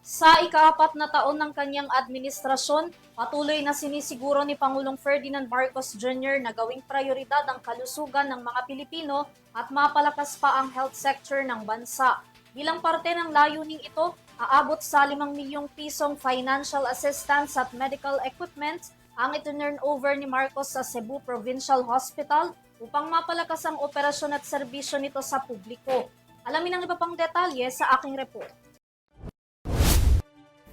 Sa ika-4 na taon ng kanyang administrasyon, patuloy na sinisiguro ni Pangulong Ferdinand Marcos Jr. na gawing prioridad ang kalusugan ng mga Pilipino at mapalakas pa ang health sector ng bansa. Bilang parte ng layuning ito, aabot sa 5 milyong pisong financial assistance at medical equipment ang itinurn over ni Marcos sa Cebu Provincial Hospital upang mapalakas ang operasyon at serbisyo nito sa publiko. Alamin ang iba pang detalye sa aking report.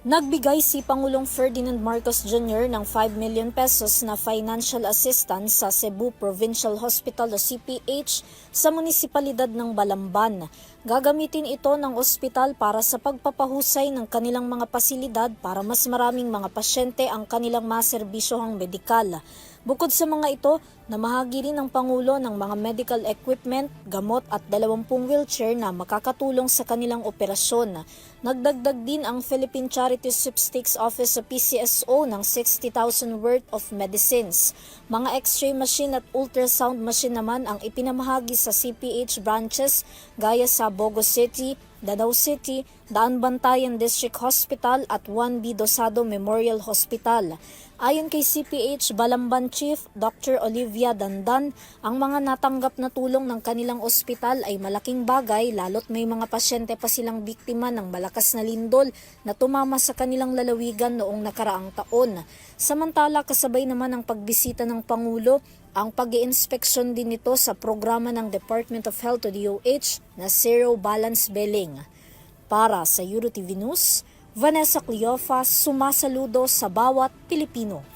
Nagbigay si Pangulong Ferdinand Marcos Jr. ng 5 million pesos na financial assistance sa Cebu Provincial Hospital o CPH sa munisipalidad ng Balamban. Gagamitin ito ng ospital para sa pagpapahusay ng kanilang mga pasilidad para mas maraming mga pasyente ang kanilang maserbisyohang medikal. Bukod sa mga ito, namahagi rin ng Pangulo ng mga medical equipment, gamot at 20 wheelchair na makakatulong sa kanilang operasyon. Nagdagdag din ang Philippine Charity Sweepstakes Office sa PCSO ng 60,000 worth of medicines. Mga x-ray machine at ultrasound machine naman ang ipinamahagi sa CPH branches gaya sa Bogo City, Danau City, Daan Bantayan District Hospital at 1B Dosado Memorial Hospital. Ayon kay CPH Balamban Chief Dr. Olivia Dandan, ang mga natanggap na tulong ng kanilang ospital ay malaking bagay lalo't may mga pasyente pa silang biktima ng malakas na lindol na tumama sa kanilang lalawigan noong nakaraang taon. Samantala, kasabay naman ang pagbisita ng Pangulo, ang pag-iinspeksyon din nito sa programa ng Department of Health o DOH na Zero Balance Billing. Para sa EuroTV News, Vanessa Cleofa, sumasaludo sa bawat Pilipino.